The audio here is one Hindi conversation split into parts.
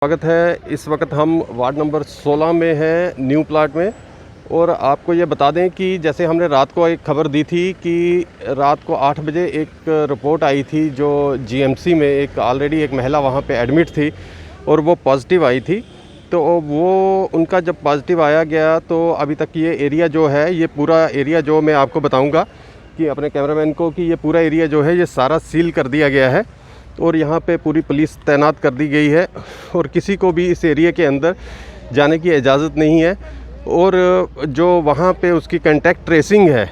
स्वागत है। इस वक्त हम वार्ड नंबर 16 में हैं, न्यू प्लाट में। और आपको ये बता दें कि जैसे हमने रात को एक खबर दी थी कि रात को 8 बजे एक रिपोर्ट आई थी जो जीएमसी में एक ऑलरेडी एक महिला वहाँ पे एडमिट थी और वो पॉजिटिव आई थी। तो वो उनका जब पॉजिटिव आया गया तो अभी तक ये एरिया जो है, ये पूरा एरिया जो मैं आपको बताऊँगा कि अपने कैमरामैन को कि ये पूरा एरिया जो है ये सारा सील कर दिया गया है और यहाँ पे पूरी पुलिस तैनात कर दी गई है और किसी को भी इस एरिया के अंदर जाने की इजाज़त नहीं है। और जो वहाँ पे उसकी कॉन्टैक्ट ट्रेसिंग है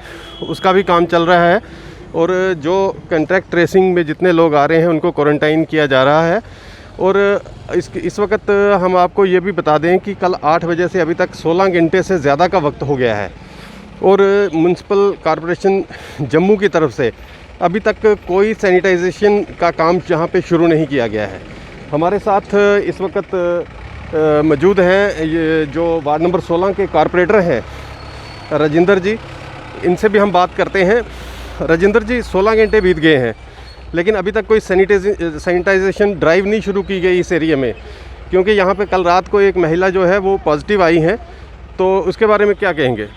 उसका भी काम चल रहा है और जो कॉन्टैक्ट ट्रेसिंग में जितने लोग आ रहे हैं उनको क्वारंटाइन किया जा रहा है। और इस वक्त हम आपको ये भी बता दें कि कल 8 बजे से अभी तक 16 घंटे से ज़्यादा का वक्त हो गया है और म्यूनसिपल कॉरपोरेशन जम्मू की तरफ से अभी तक कोई सैनिटाइजेशन का काम यहाँ पे शुरू नहीं किया गया है। हमारे साथ इस वक्त मौजूद हैं ये जो वार्ड नंबर 16 के कॉरपोरेटर हैं राजेंद्र जी, इनसे भी हम बात करते हैं। राजेंद्र जी, 16 घंटे बीत गए हैं लेकिन अभी तक कोई सैनिटाइजेशन ड्राइव नहीं शुरू की गई इस एरिया में, क्योंकि यहाँ पे कल रात को एक महिला जो है वो पॉजिटिव आई हैं, तो उसके बारे में क्या कहेंगे?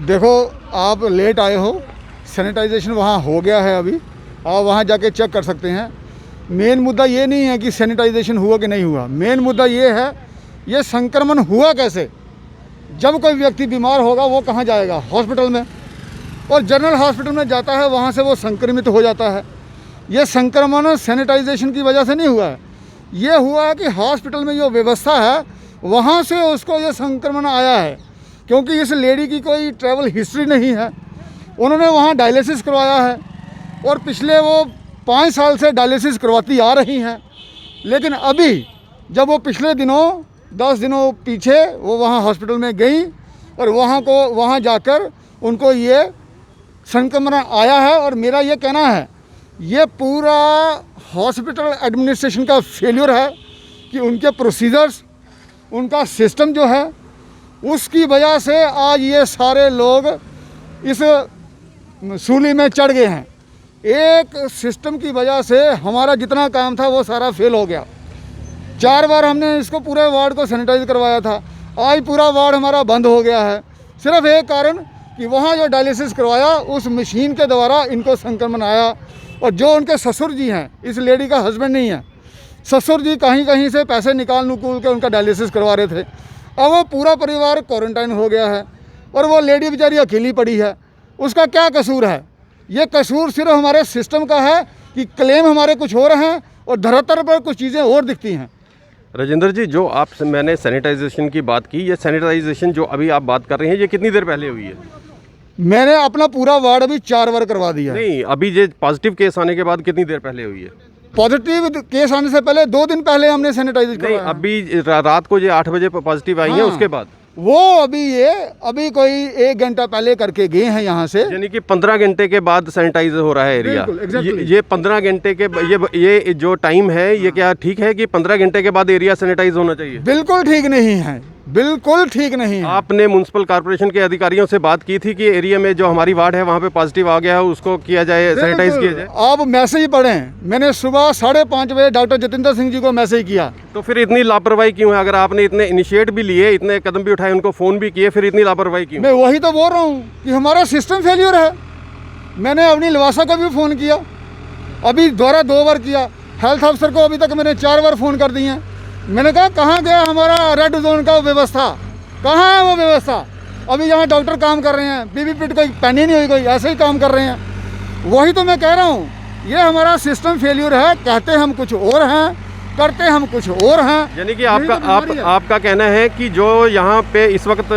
देखो, आप लेट आए हो, सैनिटाइजेशन वहाँ हो गया है। अभी आप वहाँ जाके चेक कर सकते हैं। मेन मुद्दा ये नहीं है कि सैनिटाइजेशन हुआ कि नहीं हुआ, मेन मुद्दा ये है ये संक्रमण हुआ कैसे। जब कोई व्यक्ति बीमार होगा वो कहाँ जाएगा? हॉस्पिटल में, और जनरल हॉस्पिटल में जाता है, वहाँ से वो संक्रमित हो जाता है। ये संक्रमण सैनिटाइजेशन की वजह से नहीं हुआ है, ये हुआ है कि हॉस्पिटल में जो व्यवस्था है वहाँ से उसको ये संक्रमण आया है। क्योंकि इस लेडी की कोई ट्रैवल हिस्ट्री नहीं है, उन्होंने वहाँ डायलिसिस करवाया है और पिछले वो 5 साल से डायलिसिस करवाती आ रही हैं। लेकिन अभी जब वो पिछले दिनों 10 दिनों पीछे वो वहाँ हॉस्पिटल में गई और वहाँ जाकर उनको ये संक्रमण आया है। और मेरा ये कहना है ये पूरा हॉस्पिटल एडमिनिस्ट्रेशन का फेल्यूर है कि उनके प्रोसीजर्स, उनका सिस्टम जो है उसकी वजह से आज ये सारे लोग इस सूली में चढ़ गए हैं। एक सिस्टम की वजह से हमारा जितना काम था वो सारा फेल हो गया। 4 बार हमने इसको पूरे वार्ड को सैनिटाइज करवाया था, आज पूरा वार्ड हमारा बंद हो गया है। सिर्फ एक कारण कि वहाँ जो डायलिसिस करवाया उस मशीन के द्वारा इनको संक्रमण आया। और जो उनके ससुर जी हैं, इस लेडी का हस्बैंड नहीं है, ससुर जी कहीं से पैसे निकाल नुकूल के उनका डायलिसिस करवा रहे थे। अब वो पूरा परिवार क्वारंटाइन हो गया है और वो लेडी बेचारी अकेली पड़ी है। उसका क्या कसूर है? ये कसूर सिर्फ हमारे सिस्टम का है कि क्लेम हमारे कुछ हो रहे हैं और धरातल पर कुछ चीज़ें और दिखती हैं। राजेंद्र जी, जो मैंने सैनिटाइजेशन की बात की, ये सैनिटाइजेशन जो अभी आप बात कर रहे हैं ये कितनी देर पहले हुई है? मैंने अपना पूरा वार्ड अभी 4 बार करवा दिया। नहीं, अभी ये पॉजिटिव केस आने के बाद कितनी देर पहले हुई है? पॉजिटिव केस आने से पहले 2 दिन पहले हमने सैनिटाइज करवाया। नहीं, अभी रात को ये 8 बजे पॉजिटिव आई है, उसके बाद वो अभी कोई 1 घंटा पहले करके गए हैं यहाँ से। यानी कि 15 घंटे के बाद सैनिटाइज हो रहा है एरिया। ये 15 घंटे के ये जो टाइम है ये क्या ठीक है कि 15 घंटे के बाद एरिया सैनिटाइज होना चाहिए? बिल्कुल ठीक नहीं है, बिल्कुल ठीक नहीं है। आपने म्युनिसिपल कॉर्पोरेशन के अधिकारियों से बात की थी कि एरिया में जो हमारी वार्ड है वहाँ पे पॉजिटिव आ गया है, उसको किया जाए, सैनिटाइज किया जाए। आप मैसेज पढ़ें, मैंने सुबह 5:30 बजे डॉक्टर जतिंदर सिंह जी को मैसेज किया। तो फिर इतनी लापरवाही क्यों है? अगर आपने इतने इनिशिएट भी लिए, इतने कदम भी उठाए, उनको फ़ोन भी किए, फिर इतनी लापरवाही क्यों? मैं वही तो बोल रहा हूँ कि हमारा सिस्टम फेल्यूर है। मैंने अपनी लवासा को भी फ़ोन किया, अभी दोबारा 2 बार किया। हेल्थ अफसर को अभी तक मैंने 4 बार फ़ोन कर दिए हैं। मैंने कहा कहाँ गया हमारा रेड जोन का व्यवस्था, कहाँ है वो व्यवस्था? अभी यहाँ डॉक्टर काम कर रहे हैं, पीवीपीट कोई पेन ही नहीं हुई, कोई ऐसे ही काम कर रहे हैं। वही तो मैं कह रहा हूँ, ये हमारा सिस्टम फेल्यूर है। कहते हम कुछ और हैं, करते हम कुछ और हैं। यानी कि आपका कहना है कि जो यहाँ पे इस वक्त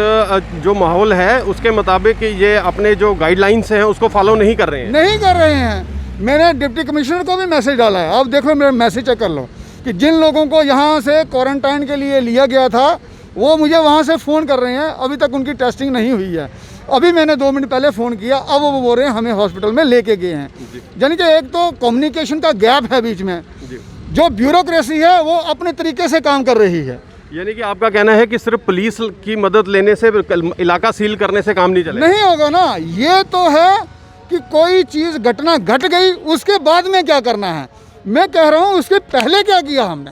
जो माहौल है उसके मुताबिक ये अपने जो गाइडलाइंस हैं उसको फॉलो नहीं कर रहे हैं? नहीं कर रहे हैं। मैंने डिप्टी कमिश्नर को भी मैसेज डाला है, आप देखो मेरा मैसेज चेक कर लो, कि जिन लोगों को यहाँ से क्वारंटाइन के लिए लिया गया था वो मुझे वहाँ से फ़ोन कर रहे हैं, अभी तक उनकी टेस्टिंग नहीं हुई है। अभी मैंने 2 मिनट पहले फ़ोन किया, अब वो बोल रहे हैं हमें हॉस्पिटल में लेके गए हैं। यानी कि एक तो कम्युनिकेशन का गैप है बीच में, जो ब्यूरोक्रेसी है वो अपने तरीके से काम कर रही है। यानी कि आपका कहना है कि सिर्फ पुलिस की मदद लेने से, इलाका सील करने से काम नहीं चलेगा? नहीं होगा ना। ये तो है कि कोई चीज़ घटना घट गई, उसके बाद में क्या करना है। मैं कह रहा हूँ उसके पहले क्या किया हमने,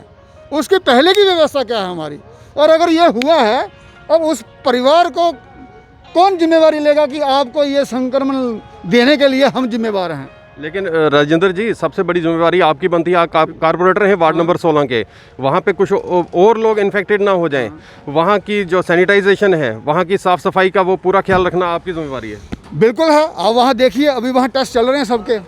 उसके पहले की व्यवस्था क्या है हमारी। और अगर ये हुआ है, अब उस परिवार को कौन जिम्मेवारी लेगा कि आपको ये संक्रमण देने के लिए हम जिम्मेवार हैं। लेकिन राजेंद्र जी, सबसे बड़ी जिम्मेवारी आपकी बनती है, आप कारपोरेटर हैं वार्ड नंबर 16 के, वहाँ पे कुछ और लोग इन्फेक्टेड ना हो जाएं, वहाँ की जो सैनिटाइजेशन है, वहाँ की साफ़ सफाई का वो पूरा ख्याल रखना आपकी जिम्मेवारी है। बिल्कुल है। आप वहाँ देखिए, अभी वहाँ टेस्ट चल रहे हैं सबके,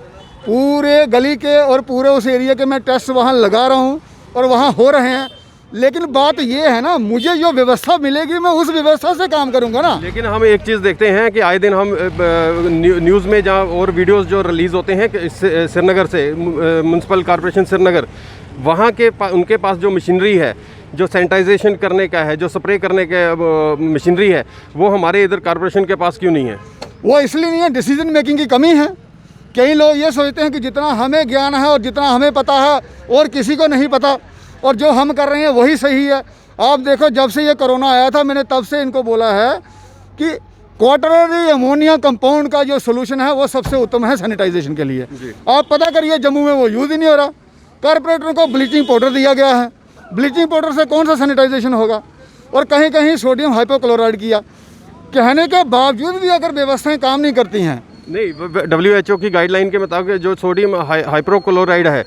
पूरे गली के और पूरे उस एरिया के मैं टेस्ट वहाँ लगा रहा हूँ और वहाँ हो रहे हैं। लेकिन बात ये है ना, मुझे जो व्यवस्था मिलेगी मैं उस व्यवस्था से काम करूंगा ना। लेकिन हम एक चीज़ देखते हैं कि आए दिन हम न्यूज़ में जहाँ और वीडियोस जो रिलीज़ होते हैं कि श्रीनगर से, म्यूनसिपल कॉर्पोरेशन श्रीनगर, वहाँ के उनके पास जो मशीनरी है, जो सैनिटाइजेशन करने का है, जो स्प्रे करने का मशीनरी है, वो हमारे इधर कॉर्पोरेशन के पास क्यों नहीं है? वो इसलिए नहीं है, डिसीजन मेकिंग की कमी है। कई लोग ये सोचते हैं कि जितना हमें ज्ञान है और जितना हमें पता है और किसी को नहीं पता, और जो हम कर रहे हैं वही सही है। आप देखो, जब से ये कोरोना आया था मैंने तब से इनको बोला है कि क्वाटरनरी अमोनिया कंपाउंड का जो सोल्यूशन है वो सबसे उत्तम है सैनिटाइजेशन के लिए। आप पता करिए, जम्मू में वो यूज़ ही नहीं हो रहा। कारपोरेटर को ब्लीचिंग पाउडर दिया गया है, ब्लीचिंग पाउडर से कौन सा सैनिटाइजेशन होगा। और कहीं कहीं सोडियम हाइपोक्लोराइड किया, कहने के बावजूद भी अगर व्यवस्थाएं काम नहीं करती हैं। नहीं, WHO की गाइडलाइन के मुताबिक जो सोडियम हाइपोक्लोराइड है,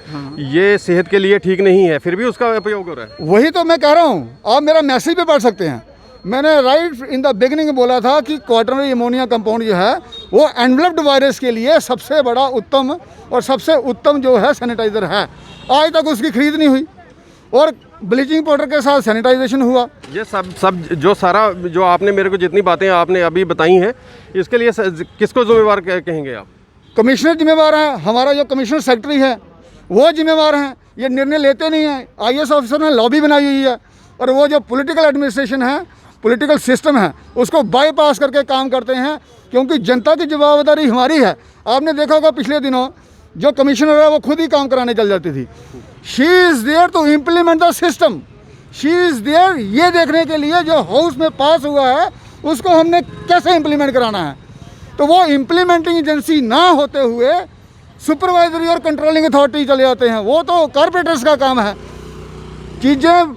ये सेहत के लिए ठीक नहीं है, फिर भी उसका उपयोग हो रहा है। वही तो मैं कह रहा हूँ, आप मेरा मैसेज भी पढ़ सकते हैं। मैंने राइट इन द बिगिनिंग बोला था कि क्वाटरनरी अमोनिया कंपाउंड जो है वो एनवेलप्ड वायरस के लिए सबसे बड़ा उत्तम और सबसे उत्तम जो है सैनिटाइज़र है। आज तक उसकी खरीद नहीं हुई और ब्लीचिंग पाउडर के साथ सैनिटाइजेशन हुआ। ये सब जो सारा जो आपने मेरे को जितनी बातें आपने अभी बताई हैं, इसके लिए किसको जिम्मेवार कहेंगे आप? कमिश्नर जिम्मेवार हैं, हमारा जो कमिश्नर सेक्रेटरी है वो जिम्मेवार हैं। ये निर्णय लेते नहीं हैं। IAS ऑफिसर ने लॉबी बनाई हुई है और वो जो पॉलिटिकल एडमिनिस्ट्रेशन है, पॉलिटिकल सिस्टम है, उसको बाईपास करके काम करते हैं, क्योंकि जनता की जवाबदारी हमारी है। आपने देखा होगा पिछले दिनों जो कमिश्नर है वो खुद ही काम कराने चल जाती थी। She is there to implement the system, she is there ये देखने के लिए जो हाउस में पास हुआ है उसको हमने कैसे इम्प्लीमेंट कराना है। तो वो इम्प्लीमेंटिंग एजेंसी ना होते हुए सुपरवाइजरी और कंट्रोलिंग अथॉरिटी चले जाते हैं। वो तो कॉर्पोरेटर्स का काम है। चीज़ें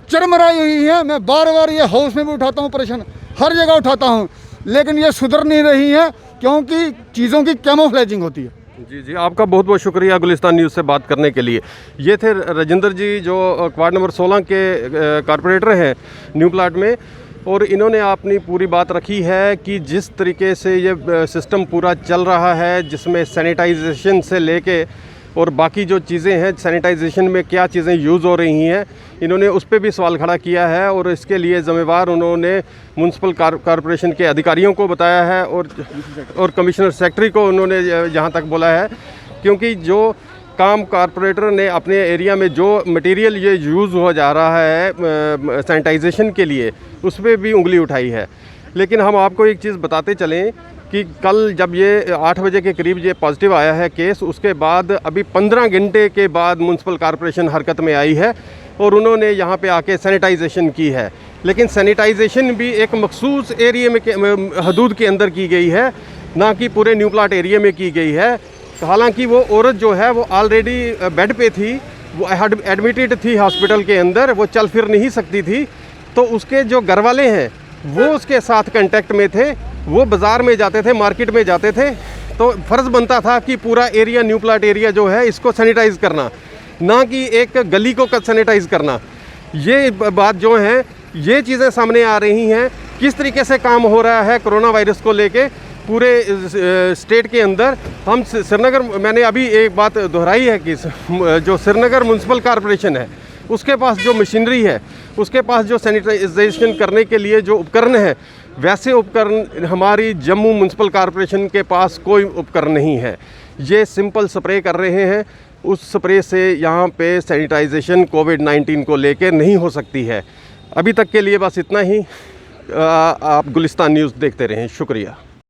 चरमराई हुई हैं। मैं बार बार ये हाउस में भी उठाता हूँ प्रश्न, हर जगह उठाता हूँ, लेकिन ये सुधर नहीं रही है क्योंकि चीज़ों की कैमोफ्लेजिंग होती है। जी, आपका बहुत बहुत शुक्रिया गुलिस्तान न्यूज़ से बात करने के लिए। ये थे राजेंद्र जी, जो वार्ड नंबर 16 के कॉर्पोरेटर हैं न्यू प्लाट में, और इन्होंने अपनी पूरी बात रखी है कि जिस तरीके से ये सिस्टम पूरा चल रहा है, जिसमें सैनिटाइजेशन से लेके और बाकी जो चीज़ें हैं, सैनिटाइजेशन में क्या चीज़ें यूज़ हो रही हैं, इन्होंने उस पर भी सवाल खड़ा किया है। और इसके लिए ज़िम्मेवार उन्होंने म्यूनसिपल कॉर्पोरेशन के अधिकारियों को बताया है और कमिश्नर सेक्रेटरी को उन्होंने जहाँ तक बोला है, क्योंकि जो काम कॉर्पोरेटर ने अपने एरिया में जो मटेरियल ये यूज़ हो जा रहा है सैनिटाइजेशन के लिए, उस पर भी उंगली उठाई है। लेकिन हम आपको एक चीज़ बताते चलें कि कल जब ये 8 बजे के करीब ये पॉजिटिव आया है केस, उसके बाद अभी 15 घंटे के बाद म्यूनसिपल कॉर्पोरेशन हरकत में आई है और उन्होंने यहाँ पे आके सैनिटाइजेशन की है। लेकिन सैनिटाइजेशन भी एक मखसूस एरिया में हदूद के अंदर की गई है, ना कि पूरे न्यू प्लाट एरिया में की गई है। हालांकि वो औरत जो है वो ऑलरेडी बेड पे थी, वो एडमिटेड थी हॉस्पिटल के अंदर, वो चल फिर नहीं सकती थी। तो उसके जो घर वाले हैं वो उसके साथ कांटेक्ट में थे, वो बाज़ार में जाते थे, मार्केट में जाते थे। तो फ़र्ज़ बनता था कि पूरा एरिया न्यू प्लाट एरिया जो है इसको सैनिटाइज़ करना, ना कि एक गली को सैनिटाइज़ करना। ये बात जो है, ये चीज़ें सामने आ रही हैं किस तरीके से काम हो रहा है कोरोना वायरस को लेके पूरे स्टेट के अंदर। हम श्रीनगर, मैंने अभी एक बात दोहराई है कि जो श्रीनगर म्यूनसिपल कॉर्पोरेशन है उसके पास जो मशीनरी है, उसके पास जो सैनिटाइजेशन करने के लिए जो उपकरण है, वैसे उपकरण हमारी जम्मू म्यूनसिपल कॉर्पोरेशन के पास कोई उपकरण नहीं है। ये सिंपल स्प्रे कर रहे हैं, उस स्प्रे से यहाँ पे सैनिटाइजेशन कोविड-19 को लेकर नहीं हो सकती है। अभी तक के लिए बस इतना ही। आप गुलिस्तान न्यूज़ देखते रहें। शुक्रिया।